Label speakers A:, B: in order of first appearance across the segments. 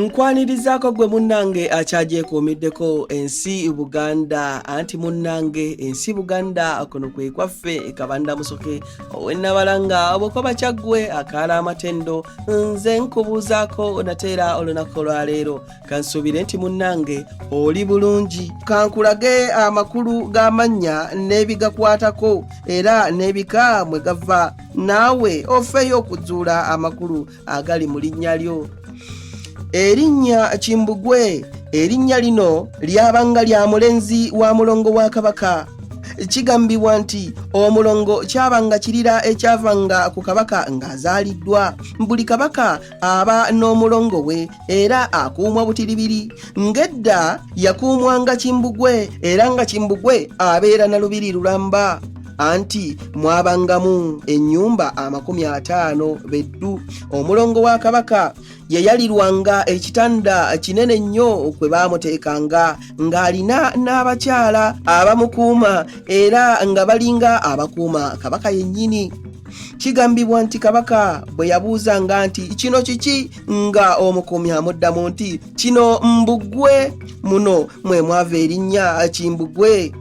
A: Nkwanirizako gwe munnange akyagyekuumiddeko ensi Buganda anti munnange ensi Buganda kuno kwe kwaffe Kabanda Musoke owennabalanga Obukoba Kyaggwe akaala amatendo nze nkubuuzaako nateera olunaku lwaleero kansuubire nti munnange oli bulungi kankulage amakulu g'amannya n'ebigakwatako era n'ebika mwe gava naawe ofeeyo okuzuula amakulu agali mu linnya lyo. Erinnya Kimbugwe erinnya lino lyabanga lya mulenzi wa mulongo wa Kabaka. Kigambibwa nti omulongo kyabanga kirira ekyavanga ku Kabaka ng'azaaliddwa. Buli Kabaka aba n'omulongo we era akuumwa butiribiri. Ng'edda yakuumwanga Kimbugwe era nga Kimbugwe abeera na lubiri lulamba. Anti mwabangamu ennyumba 50 beddu. Omulongo wa Kabaka yayalirwanga ekitanda kinene nnyo kwe baamuteekanga ng'alina n'abakyala abamukuuma era nga balinga abakuuma Kabaka yennyini. Kigambibwa nti Kabaka bwe yabuuzanga nti kino kiki nga omukuumi amuddamu nti kino Mbugwe, muno mwe mwava erinnya Kimbugwe.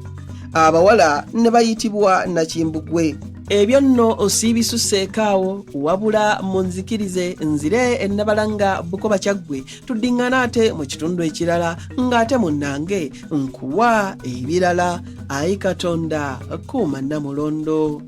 A: Abawala ne bayitibwa Nakimbugwe. Ebyo nno osiibisuseekaawo wabula munzikirize nzire ennabalanga Bukoba Kyaggwe tuddiŋŋana ate mu kitundu ekirala ng'ate munnange nkuwa ebirala. Ayi Katonda kuuma Namulondo.